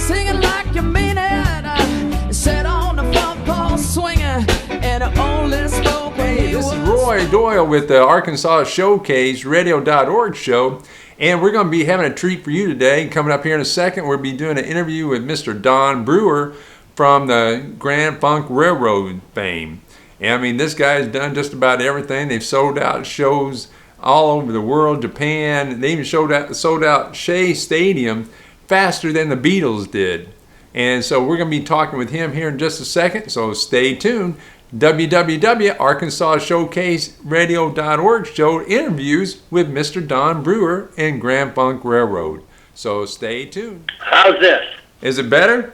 Sing it like you mean it. Sit on the front porch swinging and only smoke when Hey, you this is was- Roy Doyle with the Arkansas Showcase Radio.org show, and we're going to be having a treat for you today. Coming up here in a second, we'll be doing an interview with Mr. Don Brewer from the Grand Funk Railroad fame. And I mean, this guy's done just about everything. They've sold out shows all over the world, Japan. They even sold out Shea Stadium faster than the Beatles did. And so we're going to be talking with him here in just a second, so stay tuned. www.arkansasshowcaseradio.org show interviews with Mr. Don Brewer and Grand Funk Railroad. So stay tuned. How's this? Is it better?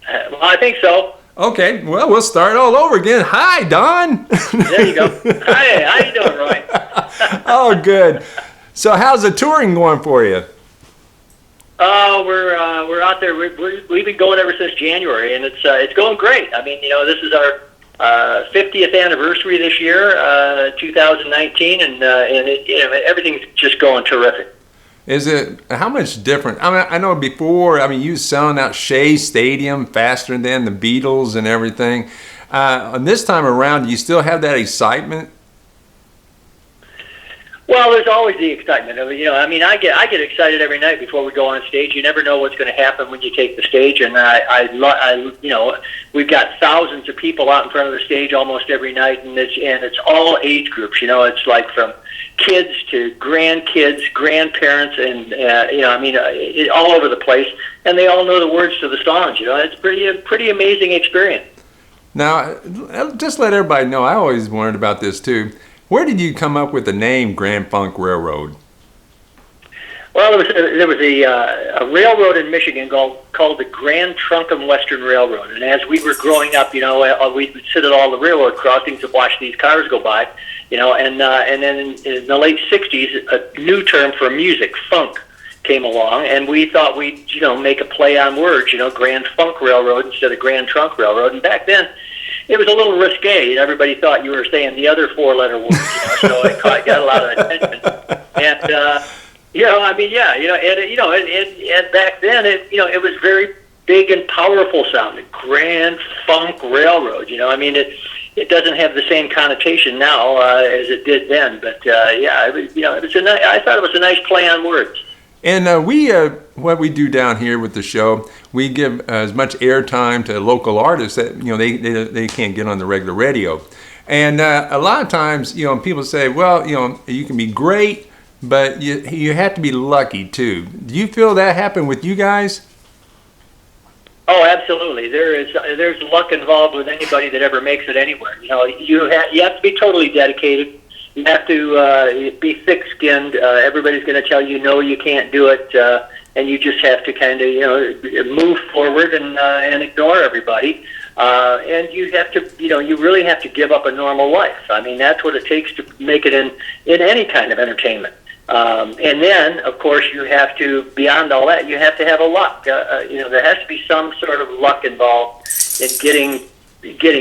Well, I think so. Okay, well, we'll start all over again. Hi, Don. There you go. Hi, how you doing, Roy? Oh, good. So how's the touring going for you? We're out there. We've been going ever since January, and it's going great. I mean, this is our 50th anniversary this year, 2019, and everything's just going terrific. Is it, how much different? I mean, I know before, you was selling out Shea Stadium faster than the Beatles and everything. And this time around, do you still have that excitement? Well, there's always the excitement. I get excited every night before we go on stage. You never know what's going to happen when you take the stage, and we've got thousands of people out in front of the stage almost every night, and it's all age groups. It's like from kids to grandkids, grandparents, and all over the place, and they all know the words to the songs. It's a pretty amazing experience. Now, just let everybody know, I always wondered about this too. Where did you come up with the name Grand Funk Railroad? Well, there was a railroad in Michigan called the Grand Trunk and Western Railroad, and as we were growing up, we'd sit at all the railroad crossings and watch these cars go by, and then in the late '60s, a new term for music, funk, came along, and we thought we'd make a play on words, Grand Funk Railroad instead of Grand Trunk Railroad, and back then it was a little risque. Everybody thought you were saying the other four-letter words, so it got a lot of attention. And and back then it was very big and powerful sounding, Grand Funk Railroad. It doesn't have the same connotation now as it did then. But I thought it was a nice play on words. And what we do down here with the show, we give as much airtime to local artists that they can't get on the regular radio. And a lot of times, people say, well, you can be great, but you have to be lucky too. Do you feel that happened with you guys? Oh, absolutely. There's luck involved with anybody that ever makes it anywhere. You have to be totally dedicated. You have to be thick-skinned. Everybody's going to tell you, no, you can't do it, and you just have to kind of, move forward and ignore everybody. And you have to, you really have to give up a normal life. That's what it takes to make it in any kind of entertainment. And then, of course, you have to, beyond all that, you have to have a luck. There has to be some sort of luck involved in getting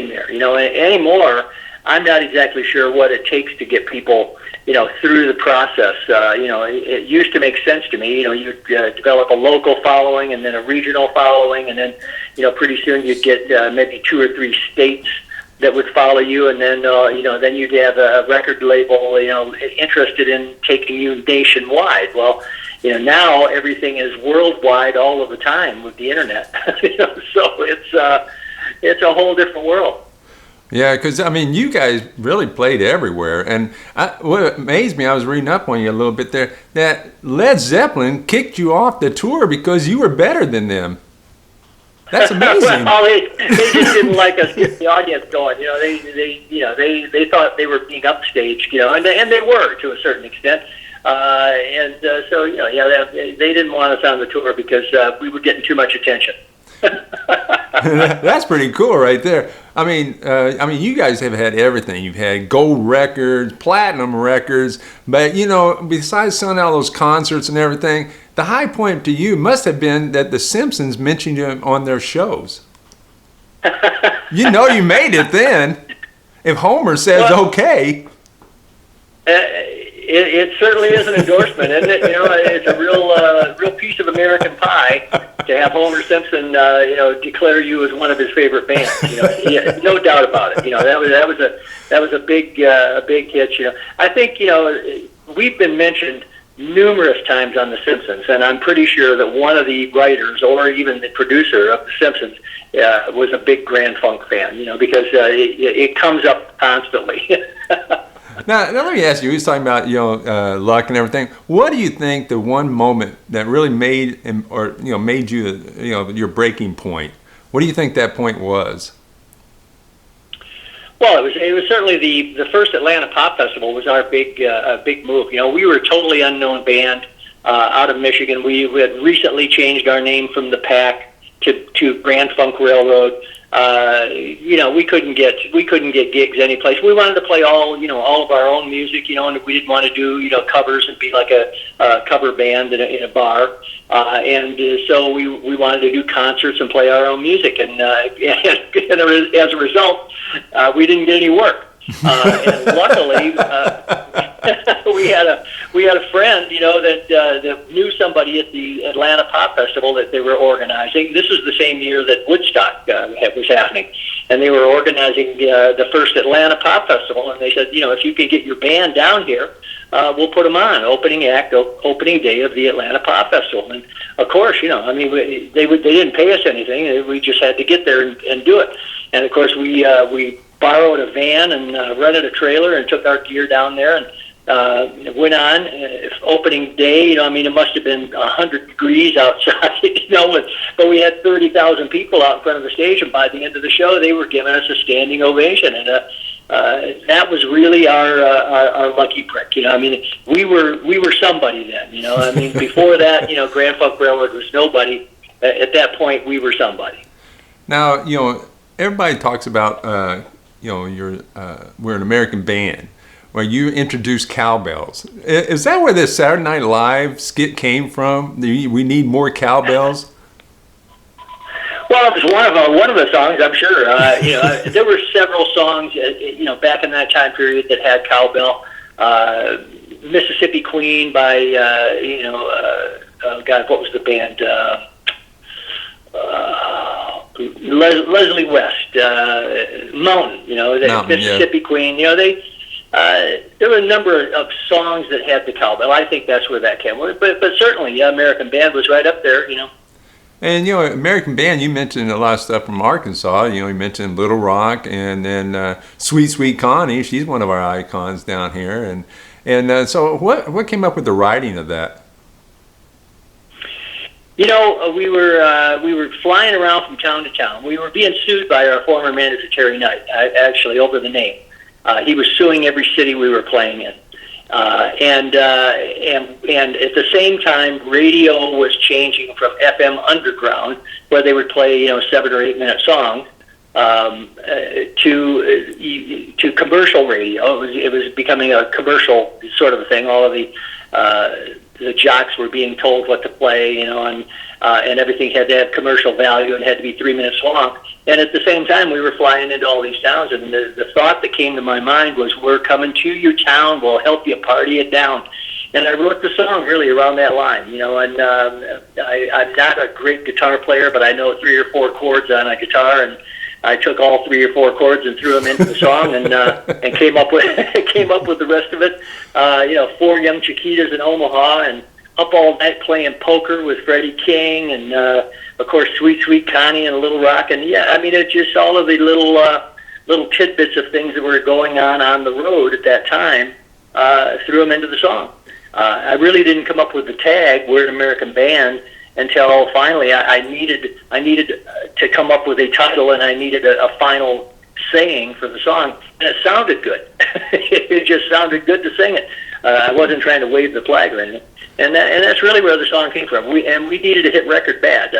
there. Anymore, I'm not exactly sure what it takes to get people, through the process. It used to make sense to me. You'd develop a local following and then a regional following, and then, pretty soon you'd get maybe 2 or 3 states that would follow you, and then, then you'd have a record label, interested in taking you nationwide. Well, now everything is worldwide all of the time with the internet. So it's a whole different world. Yeah, because, you guys really played everywhere. And what amazed me, I was reading up on you a little bit there, that Led Zeppelin kicked you off the tour because you were better than them. That's amazing. Well, they just didn't like us getting the audience going. They thought they were being upstaged, and they were to a certain extent. So they didn't want us on the tour because we were getting too much attention. That's pretty cool right there. You guys have had everything. You've had gold records, platinum records, but besides selling out those concerts and everything, the high point to you must have been that the Simpsons mentioned you on their shows. You made it then. If Homer says okay. It certainly is an endorsement, isn't it? It's a real piece of American pie to have Homer Simpson, declare you as one of his favorite bands. Yeah, no doubt about it. That was a big hit. I think we've been mentioned numerous times on The Simpsons, and I'm pretty sure that one of the writers or even the producer of The Simpsons was a big Grand Funk fan. Because it comes up constantly. Now let me ask you. We was talking about luck and everything. What do you think the one moment that really made made you your breaking point? What do you think that point was? Well, it was certainly the first Atlanta Pop Festival was our big move. We were a totally unknown band out of Michigan. We had recently changed our name from the Pack to Grand Funk Railroad. We couldn't get gigs anyplace. We wanted to play all of our own music, and we didn't want to do covers and be like a cover band in a bar. So we wanted to do concerts and play our own music, and as a result, we didn't get any work. And luckily, we had a friend, that knew somebody at the Atlanta Pop Festival that they were organizing. This was the same year that Woodstock was happening, and they were organizing the first Atlanta Pop Festival. And they said, if you can get your band down here, we'll put them on opening act, opening day of the Atlanta Pop Festival. And of course, they didn't pay us anything. We just had to get there and do it. And of course, we borrowed a van and rented a trailer and took our gear down there and went on. Opening day, it must have been 100 degrees outside, but we had 30,000 people out in front of the stage, and by the end of the show, they were giving us a standing ovation, and that was really our lucky prick. We were somebody then. Before that, Grand Funk Railroad was nobody. At that point, we were somebody. Now, everybody talks about we're an American band, where you introduced cowbells. Is that where this Saturday Night Live skit came from? We need more cowbells. Well, it was one of the songs, I'm sure. There were several songs, back in that time period that had cowbell. Mississippi Queen by, what was the band? Leslie West, Mountain, Mountain, Mississippi Queen. There were a number of songs that had the cowbell. I think that's where that came. But certainly, American Band was right up there. And American Band, you mentioned a lot of stuff from Arkansas. You mentioned Little Rock, and then Sweet Sweet Connie. She's one of our icons down here. And so, what came up with the writing of that? We were flying around from town to town. We were being sued by our former manager, Terry Knight, actually over the name. He was suing every city we were playing in. And at the same time, radio was changing from FM underground, where they would play 7 or 8 minute songs, to commercial radio. It was becoming a commercial sort of a thing. All of the jocks were being told what to play, and everything had to have commercial value and had to be 3 minutes long. And at the same time, we were flying into all these towns, and the thought that came to my mind was, we're coming to your town, we'll help you party it down. And I wrote the song really around that line, and I'm not a great guitar player, but I know 3 or 4 chords on a guitar, and I took all 3 or 4 chords and threw them into the song, and came up with the rest of it. 4 young Chiquitas in Omaha, and Up All Night playing poker with Freddie King, and of course Sweet Sweet Connie and Little Rock, and it's just all of the little tidbits of things that were going on the road at that time. Threw them into the song. I really didn't come up with the tag "We're an American Band" until finally I needed to come up with a title, and I needed a final saying for the song, and it sounded good. It just sounded good to sing it. I wasn't trying to wave the flag or anything, and that's really where the song came from. We needed a hit record bad,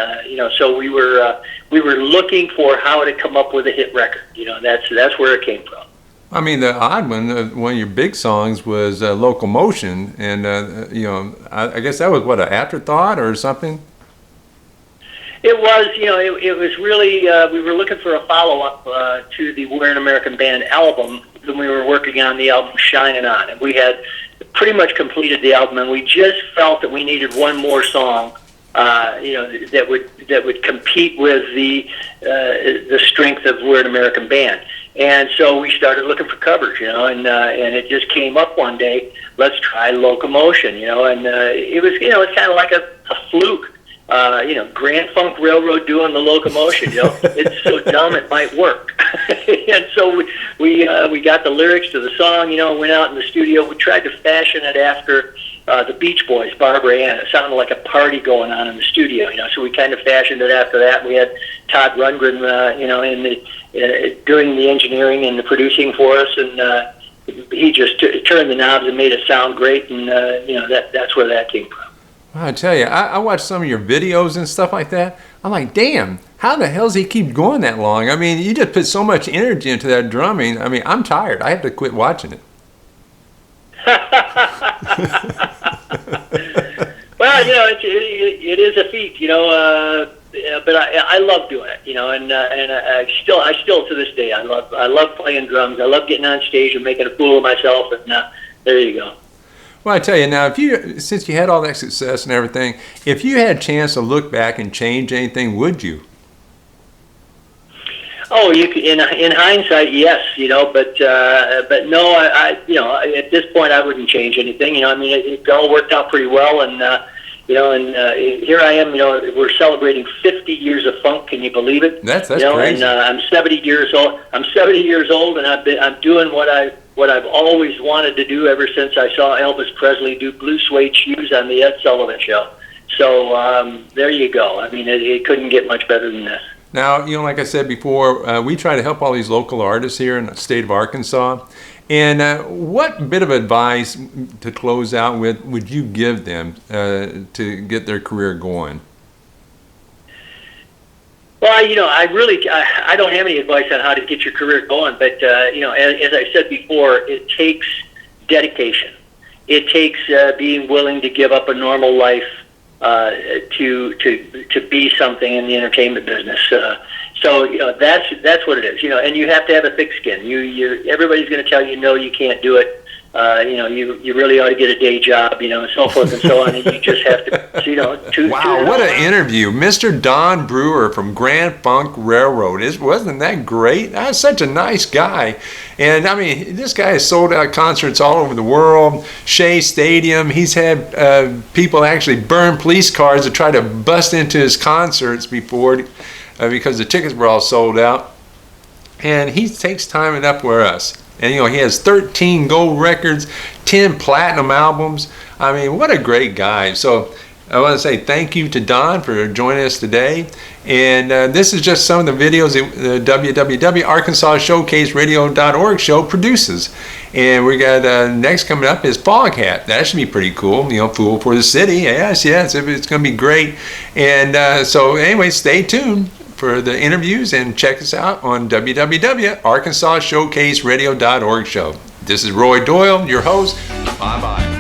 so we were looking for how to come up with a hit record. That's where it came from. I mean, the odd one of your big songs was Locomotion, and I guess that was an afterthought or something. It was, it was really, we were looking for a follow-up to the We're an American Band album when we were working on the album Shining On. And we had pretty much completed the album, and we just felt that we needed one more song, that would compete with the strength of We're an American Band. And so we started looking for covers, and it just came up one day. Let's try Locomotion, and it was, it's kind of like a fluke. Grand Funk Railroad doing the Locomotion, it's so dumb it might work. And so we got the lyrics to the song, went out in the studio. We tried to fashion it after the Beach Boys, Barbara Ann. It sounded like a party going on in the studio, so we kind of fashioned it after that. We had Todd Rundgren, doing the engineering and the producing for us, and he just turned the knobs and made it sound great, and that's where that came from. I tell you, I watched some of your videos and stuff like that. I'm like, damn, how the hell does he keep going that long? I mean, you just put so much energy into that drumming. I mean, I'm tired. I have to quit watching it. Well, it is a feat, but I love doing it, and I still to this day I love playing drums. I love getting on stage and making a fool of myself, and there you go. Well, I tell you now, since you had all that success and everything, if you had a chance to look back and change anything, would you? Oh, you could, in hindsight, yes, but no, I at this point I wouldn't change anything. I mean, it all worked out pretty well, and here I am. We're celebrating 50 years of funk. Can you believe it? That's crazy. And I'm 70 years old. I'm 70 years old, and I'm doing what I've always wanted to do ever since I saw Elvis Presley do Blue Suede Shoes on the Ed Sullivan Show. So there you go. I mean, it couldn't get much better than this. Now, like I said before, we try to help all these local artists here in the state of Arkansas. And what bit of advice to close out with would you give them to get their career going? Well, I don't have any advice on how to get your career going, but as I said before, it takes dedication. It takes being willing to give up a normal life to be something in the entertainment business. So that's what it is. And you have to have a thick skin. Everybody's going to tell you no, you can't do it. You really ought to get a day job, and so forth and so on. And you just have to, Wow, what an interview. Mr. Don Brewer from Grand Funk Railroad. Wasn't that great? That's such a nice guy. And, I mean, this guy has sold out concerts all over the world. Shea Stadium. He's had people actually burn police cars to try to bust into his concerts before because the tickets were all sold out. And he takes time enough for us. And, he has 13 gold records, 10 platinum albums. I mean, what a great guy. So I want to say thank you to Don for joining us today. And this is just some of the videos the www.arkansasshowcaseradio.org show produces. And we got next coming up is Fog Hat. That should be pretty cool. Fool for the City. Yes, it's going to be great. And so anyway, stay tuned for the interviews and check us out on www.arkansasshowcaseradio.org show. This is Roy Doyle, your host. Bye-bye.